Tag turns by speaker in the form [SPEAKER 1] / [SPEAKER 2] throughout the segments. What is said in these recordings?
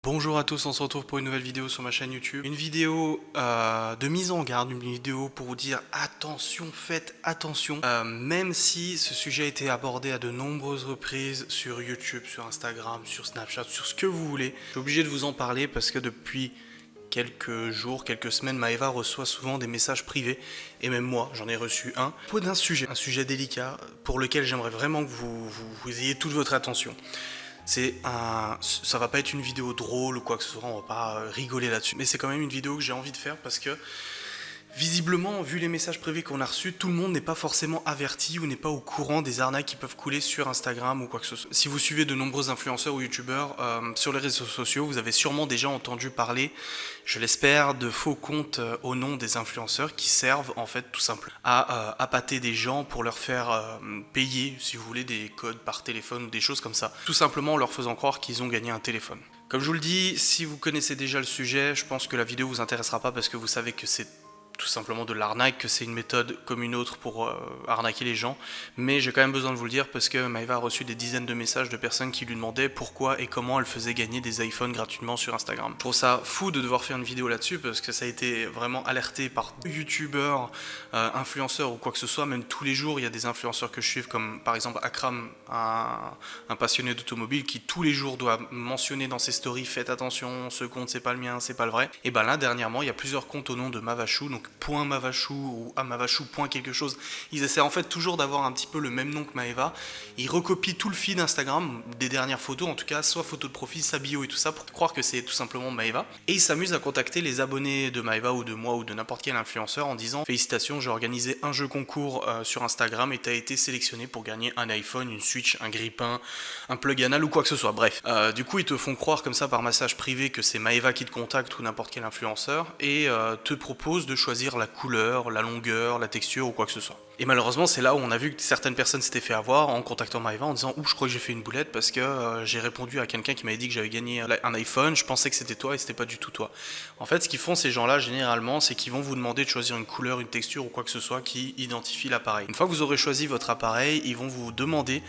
[SPEAKER 1] Bonjour à tous, on se retrouve pour une nouvelle vidéo sur ma chaîne YouTube. Une vidéo de mise en garde, une vidéo pour vous dire attention, faites attention. Même si ce sujet a été abordé à de nombreuses reprises sur YouTube, sur Instagram, sur Snapchat, sur ce que vous voulez, je suis obligé de vous en parler parce que depuis quelques jours, quelques semaines, Maëva reçoit souvent des messages privés, et même moi, j'en ai reçu un, pour un sujet délicat, pour lequel j'aimerais vraiment que vous ayez toute votre attention. Ça va pas être une vidéo drôle ou quoi que ce soit, on va pas rigoler là-dessus, mais c'est quand même une vidéo que j'ai envie de faire parce que visiblement, vu les messages privés qu'on a reçus, tout le monde n'est pas forcément averti ou n'est pas au courant des arnaques qui peuvent couler sur Instagram ou quoi que ce soit. Si vous suivez de nombreux influenceurs ou youtubeurs sur les réseaux sociaux, vous avez sûrement déjà entendu parler, je l'espère, de faux comptes au nom des influenceurs qui servent en fait tout simplement à appâter des gens pour leur faire payer, si vous voulez, des codes par téléphone ou des choses comme ça. Tout simplement en leur faisant croire qu'ils ont gagné un téléphone. Comme je vous le dis, si vous connaissez déjà le sujet, je pense que la vidéo vous intéressera pas parce que vous savez que c'est tout simplement de l'arnaque, que c'est une méthode comme une autre pour arnaquer les gens, mais j'ai quand même besoin de vous le dire parce que Maëva a reçu des dizaines de messages de personnes qui lui demandaient pourquoi et comment elle faisait gagner des iPhones gratuitement sur Instagram. Je trouve ça fou de devoir faire une vidéo là-dessus parce que ça a été vraiment alerté par youtubeurs, influenceurs ou quoi que ce soit, même tous les jours il y a des influenceurs que je suis comme par exemple Akram, un passionné d'automobile qui tous les jours doit mentionner dans ses stories faites attention, ce compte c'est pas le mien, c'est pas le vrai. Et ben là dernièrement il y a plusieurs comptes au nom de Mavachou, donc .mavachou ou Mavachou quelque chose. Ils essaient en fait toujours d'avoir un petit peu le même nom que Maëva. Ils recopient tout le feed Instagram des dernières photos, en tout cas soit photo de profil, sa bio et tout ça pour croire que c'est tout simplement Maëva. Et ils s'amusent à contacter les abonnés de Maëva ou de moi ou de n'importe quel influenceur en disant félicitations, j'ai organisé un jeu concours sur Instagram et t'as été sélectionné pour gagner un iPhone, une Switch, un grille-pain, un plug anal ou quoi que ce soit. Bref, du coup ils te font croire comme ça par message privé que c'est Maëva qui te contacte ou n'importe quel influenceur et te propose de choisir la couleur, la longueur, la texture ou quoi que ce soit. Et malheureusement, c'est là où on a vu que certaines personnes s'étaient fait avoir en contactant Maëva en disant « Ouh, je crois que j'ai fait une boulette parce que j'ai répondu à quelqu'un qui m'avait dit que j'avais gagné un iPhone, je pensais que c'était toi et c'était pas du tout toi. » En fait, ce qu'ils font ces gens-là, généralement, c'est qu'ils vont vous demander de choisir une couleur, une texture ou quoi que ce soit qui identifie l'appareil. Une fois que vous aurez choisi votre appareil, ils vont vous demander,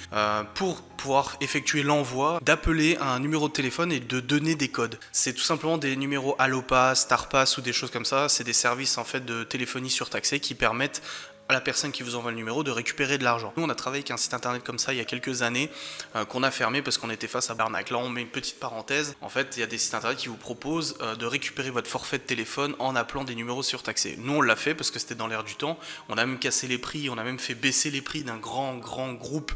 [SPEAKER 1] pour pouvoir effectuer l'envoi, d'appeler un numéro de téléphone et de donner des codes. C'est tout simplement des numéros Allopass, Starpass ou des choses comme ça. C'est des services en fait de téléphonie surtaxés qui permettent à la personne qui vous envoie le numéro de récupérer de l'argent. Nous on a travaillé avec un site internet comme ça il y a quelques années qu'on a fermé parce qu'on était face à l'arnaque. Là on met une petite parenthèse, en fait il y a des sites internet qui vous proposent de récupérer votre forfait de téléphone en appelant des numéros surtaxés. Nous on l'a fait parce que c'était dans l'air du temps, on a même cassé les prix, on a même fait baisser les prix d'un grand groupe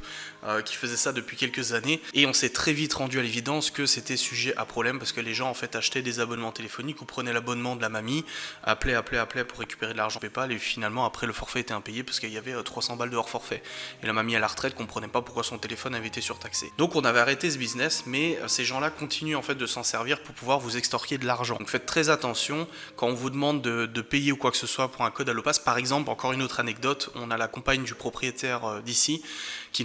[SPEAKER 1] qui faisait ça depuis quelques années et on s'est très vite rendu à l'évidence que c'était sujet à problème parce que les gens en fait achetaient des abonnements téléphoniques ou prenaient l'abonnement de la mamie, appelaient pour récupérer de l'argent PayPal et finalement après le forfait était impayé parce qu'il y avait 300 balles de hors forfait et la mamie à la retraite comprenait pas pourquoi son téléphone avait été surtaxé. Donc on avait arrêté ce business, mais ces gens là continuent en fait de s'en servir pour pouvoir vous extorquer de l'argent. Donc faites très attention quand on vous demande de payer ou quoi que ce soit pour un code Allopass. Par exemple, encore une autre anecdote, on a la compagne du propriétaire d'ici qui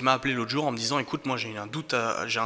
[SPEAKER 1] m'a appelé l'autre jour en me disant écoute moi j'ai un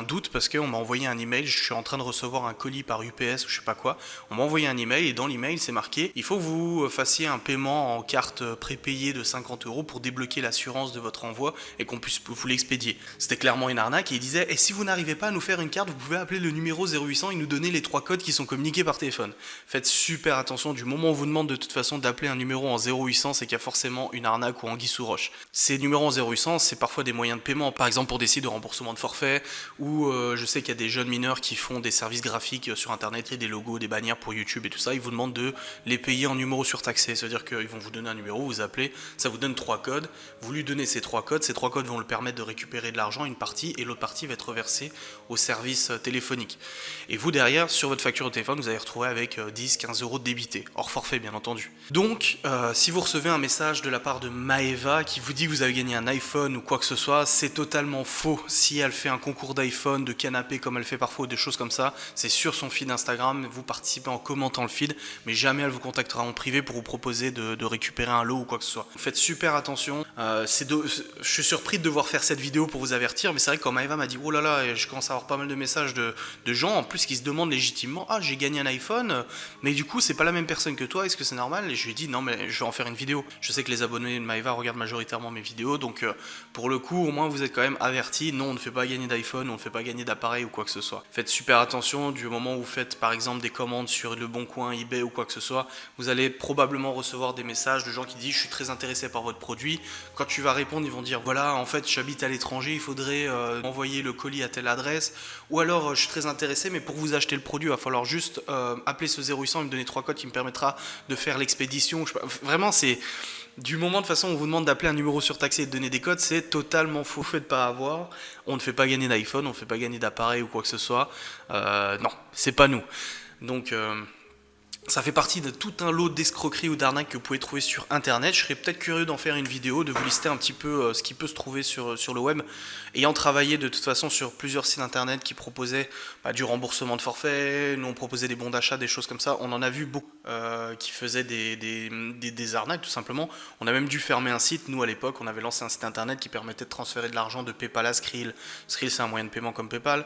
[SPEAKER 1] doute parce qu'on m'a envoyé un email, je suis en train de recevoir un colis par UPS ou je sais pas quoi, on m'a envoyé un email et dans l'email c'est marqué il faut que vous fassiez un paiement en carte prépayée de 50 € pour débloquer l'assurance de votre envoi et qu'on puisse vous l'expédier. C'était clairement une arnaque et il disait et si vous n'arrivez pas à nous faire une carte vous pouvez appeler le numéro 0800 et nous donner les 3 codes qui sont communiqués par téléphone. Faites super attention, du moment où on vous demande de toute façon d'appeler un numéro en 0800 c'est qu'il y a forcément une arnaque ou anguille sous roche. Ces numéros en 0800 c'est parfois des moyens de paiement, par exemple pour des sites de remboursement de forfait, ou je sais qu'il y a des jeunes mineurs qui font des services graphiques sur internet et des logos, des bannières pour YouTube et tout ça, ils vous demandent de les payer en numéro surtaxé, c'est-à-dire qu'ils vont vous donner un numéro, vous appelez, ça vous donne 3 codes, vous lui donnez ces 3 codes vont le permettre de récupérer de l'argent, une partie, et l'autre partie va être reversée au service téléphonique. Et vous derrière, sur votre facture de téléphone, vous allez retrouver avec 10-15 € de débité, hors forfait bien entendu. Donc, si vous recevez un message de la part de Maëva qui vous dit que vous avez gagné un iPhone ou quoi que ce soit, c'est totalement faux. Si elle fait un concours d'iPhone, de canapé comme elle fait parfois, ou des choses comme ça, c'est sur son feed Instagram, vous participez en commentant le feed, mais jamais elle vous contactera en privé pour vous proposer de récupérer un lot ou quoi que ce soit. Faites super attention, je suis surpris de devoir faire cette vidéo pour vous avertir, mais c'est vrai que quand Maëva m'a dit oh là là, je commence à avoir pas mal de messages de gens en plus qui se demandent légitimement ah j'ai gagné un iPhone, mais du coup c'est pas la même personne que toi, est-ce que c'est normal? Et je lui ai dit non mais je vais en faire une vidéo. Je sais que les abonnés de Maëva regardent majoritairement mes vidéos, donc pour le coup coup, au moins, vous êtes quand même avertis. Non, on ne fait pas gagner d'iPhone, on ne fait pas gagner d'appareil ou quoi que ce soit. Faites super attention du moment où vous faites, par exemple, des commandes sur Le Bon Coin, eBay ou quoi que ce soit. Vous allez probablement recevoir des messages de gens qui disent « Je suis très intéressé par votre produit ». Quand tu vas répondre, ils vont dire « Voilà, en fait, j'habite à l'étranger, il faudrait envoyer le colis à telle adresse. » Ou alors « Je suis très intéressé, mais pour vous acheter le produit, il va falloir juste appeler ce 0800 et me donner 3 codes qui me permettra de faire l'expédition. » Vraiment, c'est... Du moment de façon où on vous demande d'appeler un numéro surtaxé et de donner des codes, c'est totalement faux. Faites pas avoir. On ne fait pas gagner d'iPhone, on ne fait pas gagner d'appareil ou quoi que ce soit. Non, c'est pas nous. Donc ça fait partie de tout un lot d'escroqueries ou d'arnaques que vous pouvez trouver sur internet. Je serais peut-être curieux d'en faire une vidéo, de vous lister un petit peu ce qui peut se trouver sur le web. Ayant travaillé de toute façon sur plusieurs sites internet qui proposaient du remboursement de forfait, nous on proposait des bons d'achat, des choses comme ça, on en a vu beaucoup qui faisaient des arnaques tout simplement. On a même dû fermer un site, nous à l'époque on avait lancé un site internet qui permettait de transférer de l'argent de Paypal à Skrill. Skrill c'est un moyen de paiement comme Paypal,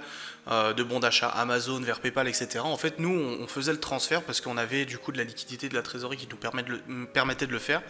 [SPEAKER 1] de bons d'achat Amazon vers Paypal, etc. En fait nous on faisait le transfert parce qu'on avait du coup de la liquidité, de la trésorerie qui nous permettait de le faire.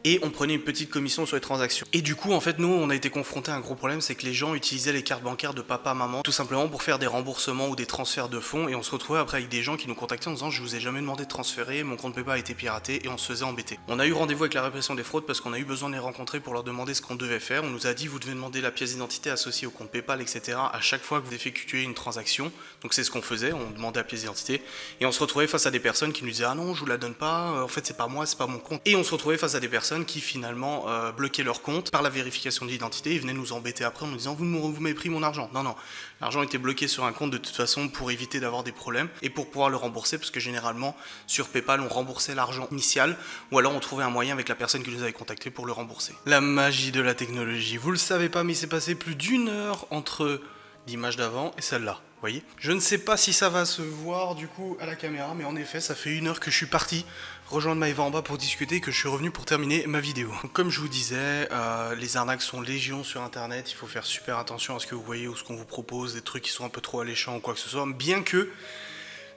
[SPEAKER 1] Et on prenait une petite commission sur les transactions. Et du coup, en fait, nous, on a été confrontés à un gros problème, c'est que les gens utilisaient les cartes bancaires de papa, maman, tout simplement pour faire des remboursements ou des transferts de fonds. Et on se retrouvait après avec des gens qui nous contactaient en disant « Je vous ai jamais demandé de transférer, mon compte PayPal a été piraté » et on se faisait embêter. On a eu rendez-vous avec la répression des fraudes parce qu'on a eu besoin de les rencontrer pour leur demander ce qu'on devait faire. On nous a dit « Vous devez demander la pièce d'identité associée au compte PayPal, etc. à chaque fois que vous effectuez une transaction. » Donc c'est ce qu'on faisait, on demandait la pièce d'identité. Et on se retrouvait face à des personnes qui nous disaient « Ah non, je vous la donne pas, en fait c'est pas moi, c'est pas mon compte. » Et on se retrouvait face à des personnes qui finalement bloquer leur compte par la vérification de l'identité. Ils venaient nous embêter après en nous disant vous m'avez pris mon argent. Non, l'argent était bloqué sur un compte de toute façon pour éviter d'avoir des problèmes et pour pouvoir le rembourser parce que généralement sur Paypal on remboursait l'argent initial ou alors on trouvait un moyen avec la personne qui nous avait contacté pour le rembourser. La magie de la technologie, vous le savez pas mais il s'est passé plus d'1 heure entre l'image d'avant et celle-là. Voyez, je ne sais pas si ça va se voir du coup à la caméra, mais en effet, ça fait 1 heure que je suis parti rejoindre Maëva en bas pour discuter et que je suis revenu pour terminer ma vidéo. Donc, comme je vous disais, les arnaques sont légion sur internet, il faut faire super attention à ce que vous voyez ou ce qu'on vous propose, des trucs qui sont un peu trop alléchants ou quoi que ce soit, bien que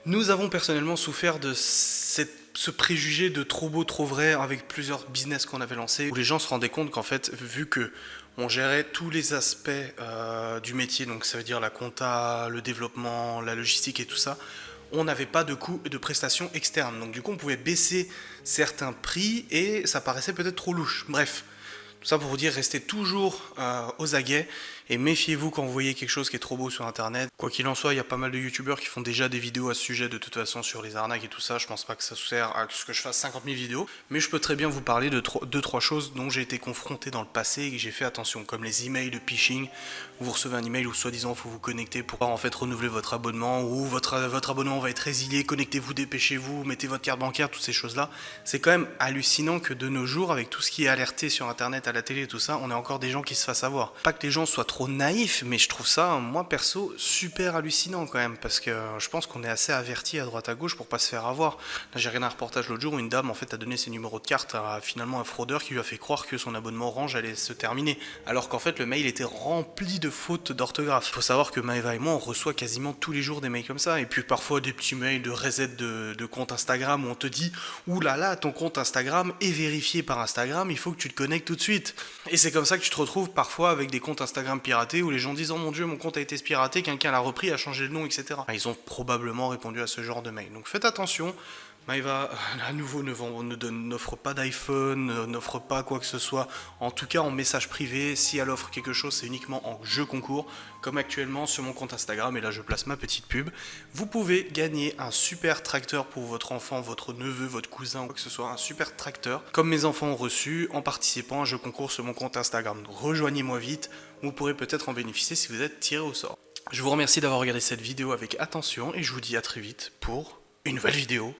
[SPEAKER 1] nous avons personnellement souffert de ce préjugé de trop beau, trop vrai avec plusieurs business qu'on avait lancés, où les gens se rendaient compte qu'en fait, vu que on gérait tous les aspects du métier, donc ça veut dire la compta, le développement, la logistique et tout ça, on n'avait pas de coûts et de prestations externes. Donc du coup, on pouvait baisser certains prix et ça paraissait peut-être trop louche. Bref, tout ça pour vous dire, restez toujours aux aguets et méfiez-vous quand vous voyez quelque chose qui est trop beau sur internet. Quoi qu'il en soit, il y a pas mal de youtubeurs qui font déjà des vidéos à ce sujet de toute façon sur les arnaques et tout ça. Je pense pas que ça sert à ce que je fasse 50 000 vidéos, mais je peux très bien vous parler de 2-3 choses dont j'ai été confronté dans le passé et que j'ai fait attention, comme les emails de phishing. Vous recevez un email où soi-disant il faut vous connecter pour en fait renouveler votre abonnement ou votre abonnement va être résilié, connectez-vous, dépêchez-vous, mettez votre carte bancaire, toutes ces choses-là. C'est quand même hallucinant que de nos jours, avec tout ce qui est alerté sur internet, à la télé et tout ça, on a encore des gens qui se fassent avoir. Pas que les gens soient trop naïfs, mais je trouve ça, moi perso, super hallucinant quand même, parce que je pense qu'on est assez averti à droite à gauche pour pas se faire avoir. Là j'ai regardé un reportage l'autre jour où une dame en fait a donné ses numéros de carte à finalement un fraudeur qui lui a fait croire que son abonnement Orange allait se terminer, alors qu'en fait le mail était rempli de fautes d'orthographe. Il faut savoir que Maëva et moi on reçoit quasiment tous les jours des mails comme ça, et puis parfois des petits mails de reset de compte Instagram où on te dit ouh là là, ton compte Instagram est vérifié par Instagram, il faut que tu te connectes tout de suite. Et c'est comme ça que tu te retrouves parfois avec des comptes Instagram piratés où les gens disent oh mon dieu mon compte a été piraté, quelqu'un l'a repris, a changé le nom, etc. Ils ont probablement répondu à ce genre de mail. Donc faites attention. Maëva, à nouveau, n'offre pas d'iPhone, n'offre pas quoi que ce soit, en tout cas en message privé. Si elle offre quelque chose, c'est uniquement en jeu concours, comme actuellement sur mon compte Instagram, et là je place ma petite pub. Vous pouvez gagner un super tracteur pour votre enfant, votre neveu, votre cousin, quoi que ce soit, un super tracteur, comme mes enfants ont reçu, en participant à un jeu concours sur mon compte Instagram. Donc rejoignez-moi vite, vous pourrez peut-être en bénéficier si vous êtes tiré au sort. Je vous remercie d'avoir regardé cette vidéo avec attention, et je vous dis à très vite pour une nouvelle vidéo.